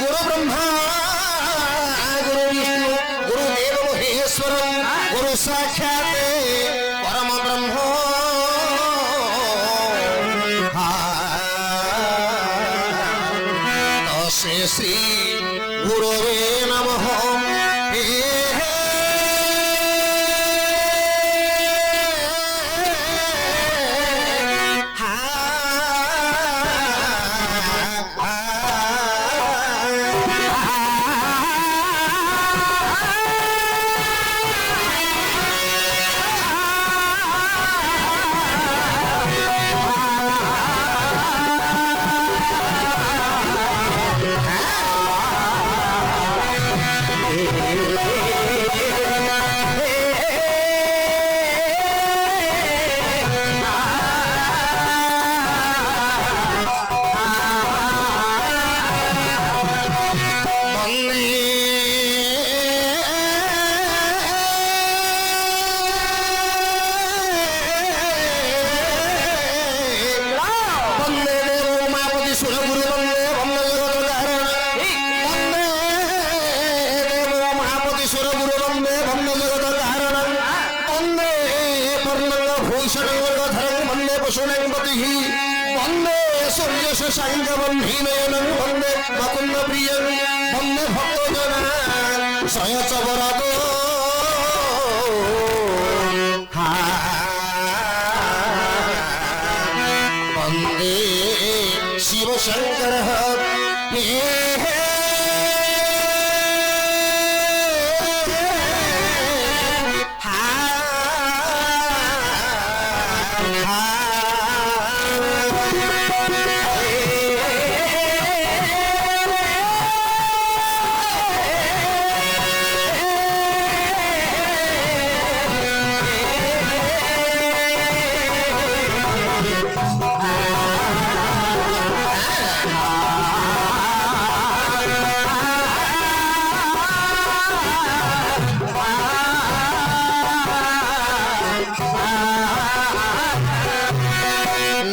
गुरु ब्रह्मा गुरु विष्णु गुरुदेव महेश्वर गुरु साक्षात परम ब्रह्म तस्मै श्री गुरवे नमः। वंदे सूर्य शशांकवं भीमेनं वंदे मुकुंद प्रियं वंदे भक्तजना स्वयंवरदो वंदे शिव शंकर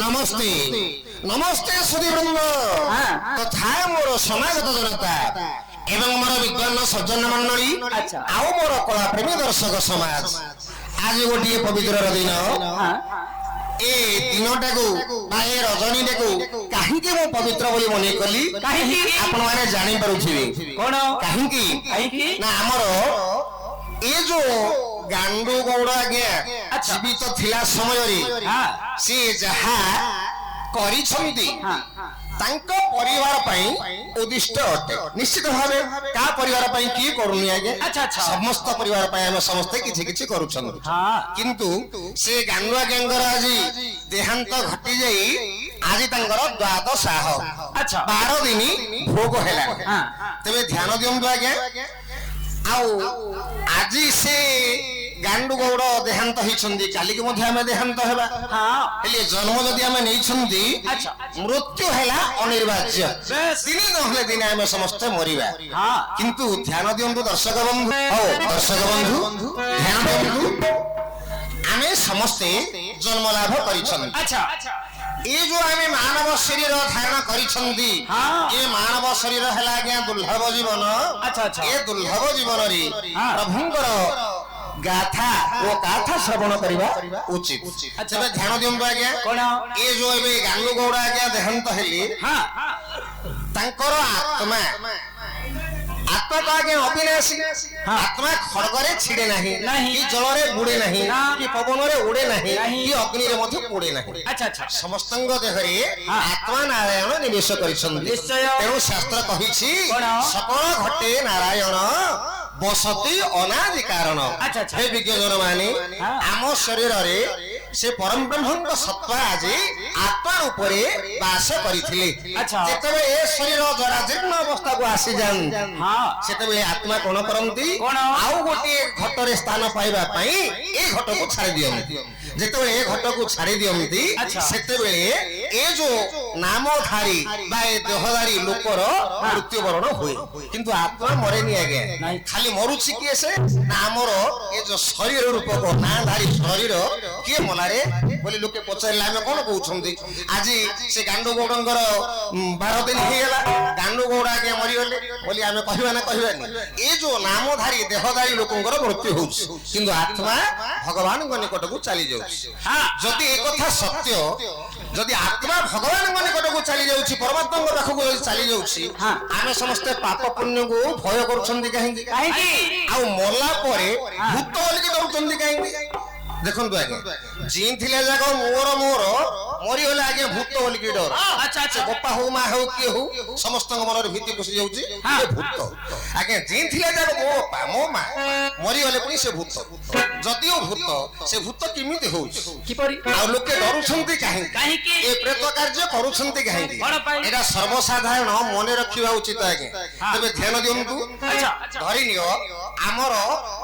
नमस्ते नमस्ते सुधीवृंद तथा मोर समागत जनता एवं मोर विज्ञान सज्जन मंडली आउ मोर कला प्रेमी दर्शक समाज आज गोटे पवित्र दिन ए दिनटा को ए रजनी को कहीं मो पवित्र बोली मन कली आपण माने जानि परुथिबे कोन कहीं ना हमर ए जो गांडू गौड़ आज्ञा जीवित थिला समय रे से जहा करी छंती तांको परिवार पई उद्दिष्ट अटे निश्चित भाबे का परिवार पई की करूनी आगे समस्त परिवार पई हम समस्त किछि किछि करूछन किंतु से गांडुआ गंगर आज देहांत घटी जाई आज तांकर द्वादश साह 12 दिन भोग हैला तबे ध्यान दियंतु आगे आउ आज से गांडू गौड़ देहांत होइछंदी काली के मध्ये हमें देहांत हेबा हेले जन्म जदि हमें नै छंदी मृत्यु हैला अनिर्वाच्य दिने नहले दिने हमें समस्त मरिबा किंतु ध्यान दियंतु दर्शक बंधु ध्यान दियंतु हमें समस्त जन्म लाभ करिछन ए जो हमें मानव शरीर धारण करिछंदी ए मानव शरीर हैला आज्ञा दुर्लभ जीवन ए दुर्लभ जीवन रे प्रभुंकर गाथा वो गाथा श्रवण करिबा उचित तबे ध्यान दियंतु आज्ञा ए जो एबे गांडू गौड़ आज्ञा देहांत हेली तांकर आत्मा आत्मा तो आगे अविनाशी आत्मा खड़गरे छिड़े नहीं कि जलरे बुड़े नहीं कि पवन रे उड़े नहीं कि अग्नि रे मध्य पोड़े नहीं अच्छा अच्छा समस्तंग देहरे आत्मा नारायण निवेश करिसंति तेणु शास्त्र कहिछि सकल घटे नारायण बसती अनादि कारण हे विज्ञजन माने आम शरीर रे से परम ब्रह्म सत्ता आज आत्मा उपरे वास करिथिले जेतबे ए शरीर जरा जीर्ण अवस्था को आसी जान सेतबे आत्मा कोन करंती आउ गोटे घट रे स्थान पाइबा पई ए घट को छाड़ी दियंती जेतबे ए घट को छाड़ी दियंती सेतबे ए जो नामधारी बा ए देहधारी लोकर मृत्यु वरण होय किंतु आत्मा मरे नि आगे खाली मरुछि के से नामर ए जो शरीर रूप को नामधारी शरीर के मलारे बोली लोके पचारला हम कोन कहउछंती आज से गांडू गौडंगर 12 दिन हे गेला गांडू गौडा के मरि गेले बोली हम कहबा ना कहबानी ए जो नामधारी देहधारी लोकंगर मृत्यु होउछ किंतु आत्मा भगवान के निकट को चली जाउछ जदि ए कथा सत्य जदि आत्मा भगवान के निकट को चली जाउछ परमात्मा के पाख को चली जाउछ हम समस्त पाप पुण्य को भय करछंती काहेकि आ मरला परे भूत बोली के डरछंती काहेकि देखंतु आगे जीन थिले जागो मोर मोर मरि होले आगे भूत बोली के डर अच्छा अच्छा गोपा हो मा हो के हो समस्त मन रे भीति पसि जाउची ए भूत आगे जीन थिले जागो मो पा मो मा मरि होले पुनी से भूत जदियो भूत से भूत किमिति होउची कि परि आ लोके डरुछंती काहे कि ए प्रेत कार्य करूछंती काहे एटा सर्वसाधारण मने रखिबा उचित आगे तबे ध्यान दियंतु अच्छा धरि नियो हमर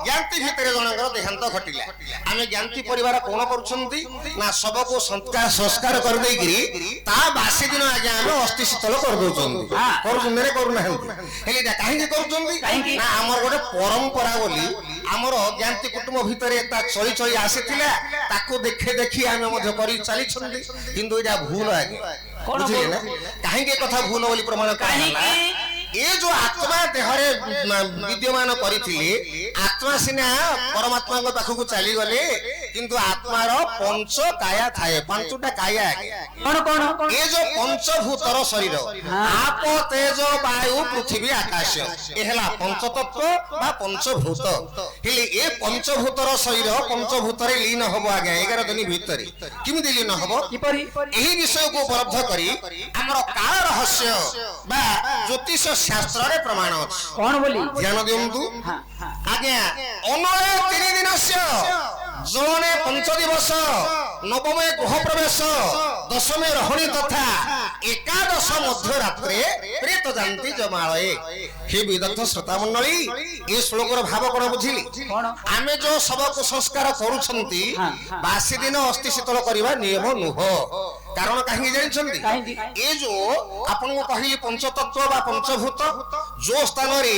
ज्ञानति भितरे जनकर देहांत घटिला आमे ज्ञानति परिवार कोन करूछंती ना सबको संस्कार कर देई गिरी ता बासी दिन आगे हम अस्थि शीतल कर दोछंती करूछन रे करू नाही हेले एटा काहे करूछंती ना हमर गोटे परंपरा बोली हमर ज्ञानति कुटुंब भितरे ता चली चली आसीथिला ताको देखे देखि हम मध्य करी चली छंती किंतु एटा भूल आगे बुझिले ना काहे के कथा भूल बोली प्रमाण काहे ये जो आत्मा देहरे विद्यमान करिथिले आत्मा सिना परमात्मा को पाखु को चली गले किंतु आत्मार पंच काया थाए पांचटा काया कोन कोन ये जो पंचभूतर शरीर आप तेज वायु पृथ्वी आकाश ए हला पंच तत्व बा पंचभूत हेले ए पंचभूतर शरीर पंचभूत रे लीन हबो आगे 11 दिन भीतर किमिदि लीन हबो एही विषय को उपलब्ध करी हमर काल रहस्य बा ज्योतिष शास्त्र रे प्रमाण कोन बोली ध्यान दियंतु आज्ञा अनय 3 दिनस्य जने 5 दिवस नवमे गृह प्रवेश दशमे रहणी तथा एकादश मध्य रात्रे प्रेत जानती जमालये हे विदग्ध श्रोता मंडली ए श्लोकर भाव कोन बुझिली आमे जो सबको संस्कार करूछंती बासी दिन अस्थि शीतल करबा नियम नुह कारण काहे जानछंती ए जो आपन को कहिली पंचतत्व बा पंचभूत जो स्थान रे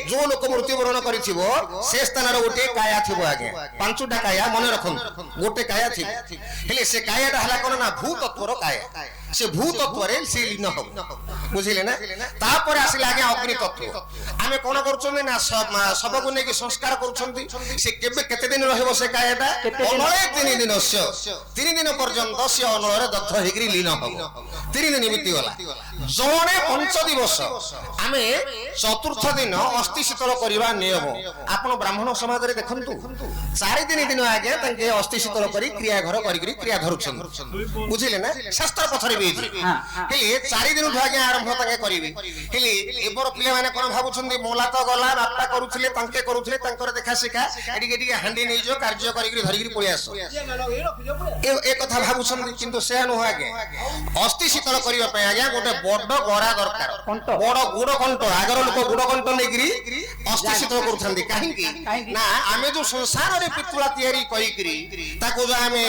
जो लोक मृत्यु वरण करिथिबो से स्थान रे गोटे काया थिबो आगे पांचटा काया मने रखन गोटे काया थिबो हेले से कायाटा हला कोन ना भूतत्वर काया से भूतत्व रे से लीन हो बुझिले ना तापर आसिला आगे अग्नि तत्व आमे कोन करछोने ना सब को नेकी संस्कार करछंती से केबे केते दिन रहबो से कायाटा अनळे 3 दिन 3 दिन पर्यंत से अनळे रे दग्ध हेग्री लीन हो 3 दिन बीती गला जने 5 दिवस आमे चतुर्थ दिन अस्थि शीतल करबा नियम आपण ब्राह्मण समाज रे देखंतु 4 दिन आगे तंके अस्थि शीतल करी क्रिया घर करी क्रिया धरुछन बुझिले ना शास्त्र पछरे हेले 4 दिन आगे आरंभ तंके करिवे हेले एबर पिले माने कोन भाबुछंदी मोला तो गला बापा करूथिले तंके करूथिले तंकर देखा शिखा एडी हांडी नै जो कार्य करी धरि पळि आसो ए कथा भाबुछंदी किंतु से न आगे अस्थि शीतल करिवा पय आगे गोटे बड गरा दरकार बड गुड कंट आगर लोक गुड कंट नै गिरी अस्थि शीतल करूथंदी काहे ना आमे जो संसार रे पितुला तयारी करी गिरी ताको जो आमे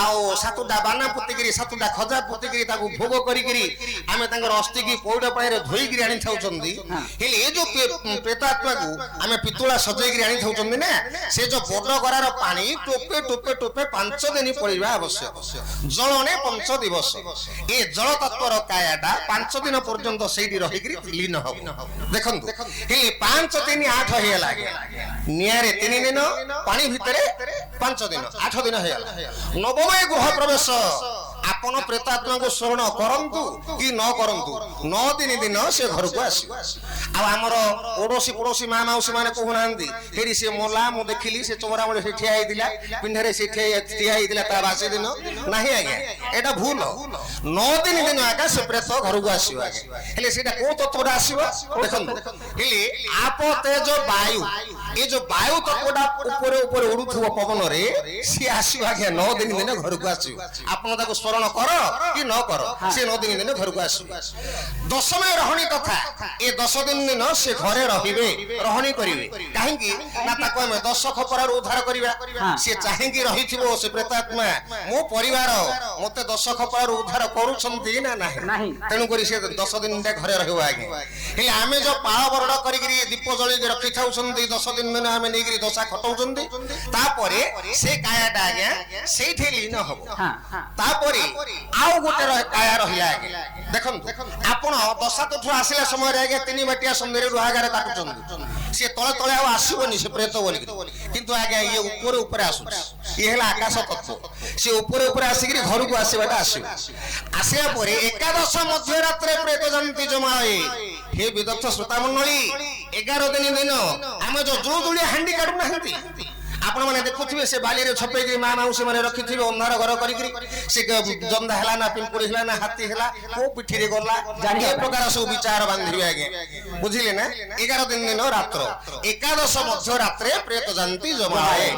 आउ सातुडा बाना पुती गिरी सातुडा खजा पुती गिरी ताको भोग करी गिरी आमे तांगर अस्थि की पौड पाए रे धोई गिरी आनी थाउचंदी हेले ए जो प्रेतात्मा को आमे पितुला सजै गिरी आनी थाउचंदी ना से जो बड गरार पानी टोपे टोपे टोपे 5 दिन पड़िबा आवश्यक जलने 5 दिवस ए जल तत्वर कायाटा 5 दिन पर्यंत सेठी रहि गिरी लीन हो देखंतु हेले 5 3 8 हे लागे नियारे 3 दिन पानी भितरे 5 दिन 8 दिन हे नवमे गृह प्रवेश ଆପଣ ପ୍ରେତାତ୍ମା को ସ୍ମରଣ କରନ୍ତୁ କି ନ କରନ୍ତୁ 9 दिन ସେ ଘରକୁ ଆସିବ। ଆଉ ଆମର ଓଡୋଶୀ ପଡୋଶୀ ମା ମାଉସୀ ମାନେ କହୁନାହାନ୍ତି ହେରି ସେ ମୋଲା ମୁଁ ଦେଖିଲି ସେ ଚମରା ମୂଳେ ସେ ଠିଆ ହେଇଥିଲା ପିଣ୍ଡାରେ ସେ ଠିଆ ହେଇଥିଲା ତା ବାସି ଦିନ ନାହିଁ ଆଜ୍ଞା ଏଟା ଭୁଲ 9 दिन ଆଜ୍ଞା ସେ ପ୍ରେତ ଘରକୁ ଆସିବ ଆଜ୍ଞା। ହେଲେ ସେଟା କୋଉ ତତ୍ତ୍ୱଟା ଆସିବ ଦେଖନ୍ତୁ ହେଲେ आप तेज वायु ये जो वायु तत्वटा ऊपर ऊपर उड़ुथुव पवन रे सी आसीब आज्ञा 9 दिन घर को आसीब आपण ताको स्मरण कर कि न कर से 9 दिन घर को आसीब। दशमे रहणी कथा ए 10 दिन से घरे रहिबे रहणी करिवे काहे कि ना ताको हम 10 खपरार उद्धार करिबा से चाहे कि रहिथिबो से प्रेतात्मा मो परिवार मते 10 खपरार उद्धार करूछंती ना नाही तेनु करी से 10 दिन घरे रहिबो आज्ञा। हेले आमे जो पाळ बरड करिकरी दीप जळी रखि थाउछंती 10 दिन आमे नेगिरी दशा खटौछंती तापरे से कायाटा आज्ञा सेठी लीन हबो तापरे आउ गोटे काया रहिला आज्ञा। देखंतु आपण दशा तठु आसिला समय रे आज्ञा 3 बाटिया सुंदरी रुहागारे काटुछंती से तळे तळे आ आसीबोनी से प्रेत बोली किंतु आज्ञा ये ऊपर ऊपर आसु ये हला आकाश तत्व से ऊपर ऊपर आसिकरी घर को आसीबाटा आसीबो आसिया परे एकादश मध्य रात्रे प्रेत जंती जमाए हे विदग्ध श्रोता मंडली 11 दिन आम जो जोजुलिया हांडी काटू नाहंती आपण माने देखुथिबे से बाली रे छपे कि मां माउसी माने रखिथिबे अंधार घर करी से जंदा हला ना पिंपुड़ी हला ना हाथी हला को पिठी रे गला ए प्रकार सब विचार बांधिबे आगे बुझिले ना 11 दिन रात्र एकादश मध्य रात्रे प्रेत जंती जमाए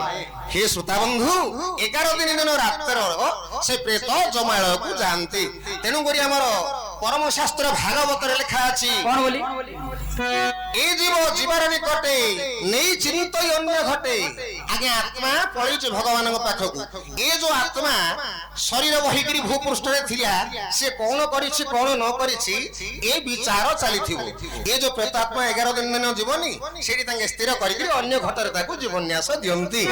हे श्रोता बंधु 11 दिन रात्र से प्रेत जमाळ को जानती तेनु करी हमर परम शास्त्र भागवत रे लिखा अछि कोन बोली ए जीव जीवार निकटे नहीं चिंत अन्य घटे आगे आत्मा पळिछ भगवान पाखकु ए जो आत्मा शरीर बहिकरी भूपृष्ठ रे थिला से कोन करिछि कोन न करिछि ए विचार चलिथिबो ए जो प्रेतात्मा 11 दिन जीवनी सेठी तांगे स्थिर करिकरी अन्य घटर ताकू जीवन्यास दियंती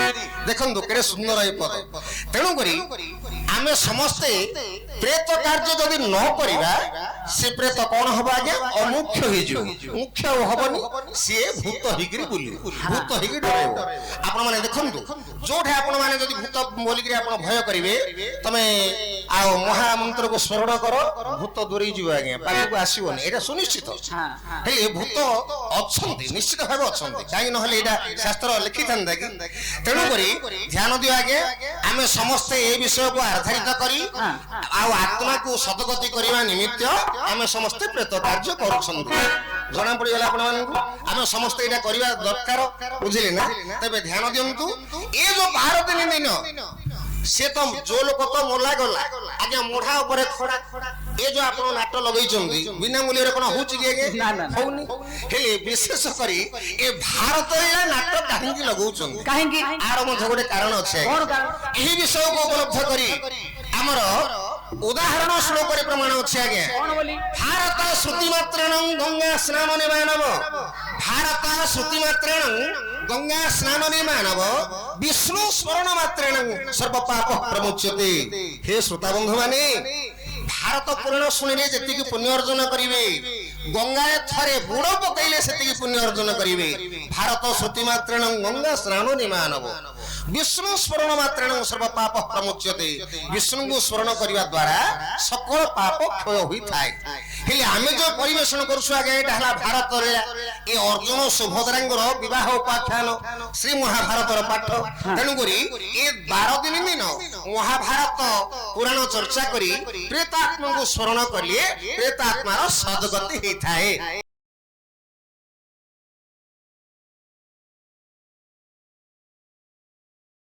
देखंतु केरे सुंदर ए पद तेनु करी आमे समस्ते प्रेत कार्य जदि न करिबा से प्रेत कोन हबा आगे अमुख्य हि जो मुख्य हबनी से भूत हिगिरी बुली भूत हिगिरी डरेबो आपण माने देखंतु जोठे आपण माने जदि भूत बोलिकरी आपण भय करिवे तमे आ महामंत्र को स्मरण करो भूत दूरी जीव आगे पाखु आसीबोनी एटा सुनिश्चित हे भूत अछंती निश्चित भाबे अछंती काई न हले एटा शास्त्र लिखि थांदा कि तेनु करी ध्यान दियो आगे आमे समस्त ए विषय को आधारित करी आ आत्मा को सदगति करिवा निमित्त आमे समस्त प्रेत कार्य करूछंती जना पड़ी गला आपण मानकु आमे समस्त एटा करिवा दरकार बुझिले ना तबे ध्यान दियंतु ए जो 12 दिन से तो जो लोक तो मोला गला आगे मोढ़ा ऊपर खड़ा ए जो आपण नाट लगई चंदी बिना मूल्य रे कोन होची के होनी हेले विशेष करी ए भारत रे नाट काहे की लगौ चंदी काहे की आरो मध गोटे कारण अछि एही विषय को उपलब्ध करी हमर उदाहरण श्लोक रे प्रमाण अछि आगे कोन बोली भारत श्रुति मात्रेण गंगा स्नान ने मानव भारत श्रुति मात्रेण गंगा स्नान ने मानव विष्णु स्मरण मात्रेण सर्व पाप प्रमुच्यते हे श्रोता बंधु माने भारत पुराण सुनिले जति की पुण्य अर्जन करिवे गंगा थरे बुड़ पकैले सेति की पुण्य अर्जन करिवे भारत श्रुति मात्रेण गंगा स्नान ने मानव विष्णु स्मरण मात्रेण सर्व पाप प्रमुच्यते विष्णु को स्मरण करबा द्वारा सकल पाप क्षय होई थाए हेले आमे जो परिवेषण करछु आगे एटा हला भारत रे ए अर्जुन सुभद्रांगर विवाह उपाख्यान श्री महाभारत रो पाठ तेनु करी ए 12 दिन महाभारत पुराण चर्चा करी प्रेतात्मा को स्मरण करिए प्रेतात्मा रो सद्गति हेई थाए।